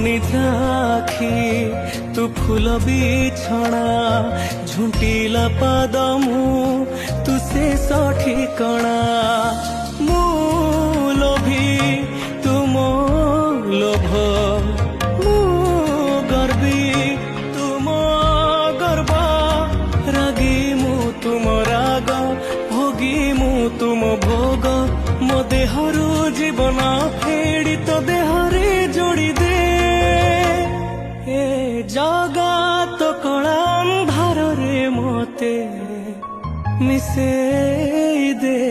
ନିଦ୍ରାଖି ତୁ ଫୁଲ ବିଛଣା ଝୁଣ୍ଟିଲା ପାଦ ମୁଁ ତୁ ଶେଷ ଠିକଣା ମୁଁ ଲୋଭି ତୁମ ଲୋଭ ମୁଁ ଗର୍ବୀ ତୁମ ଗର୍ବ ରାଗୀ ମୁଁ ତୁମ ରାଗ ଭୋଗୀ ମୁଁ ତୁମ ଭୋଗ ମୋ ଦେହରୁ ଜୀବନ ଫେଡ଼ି ତୋ ଦେହରେ ଯୋଡ଼ି ଦେ ଏ ଜଗତ କଳା ଅନ୍ଧାରରେ ମତେ ମିଶେଇ ଦେ।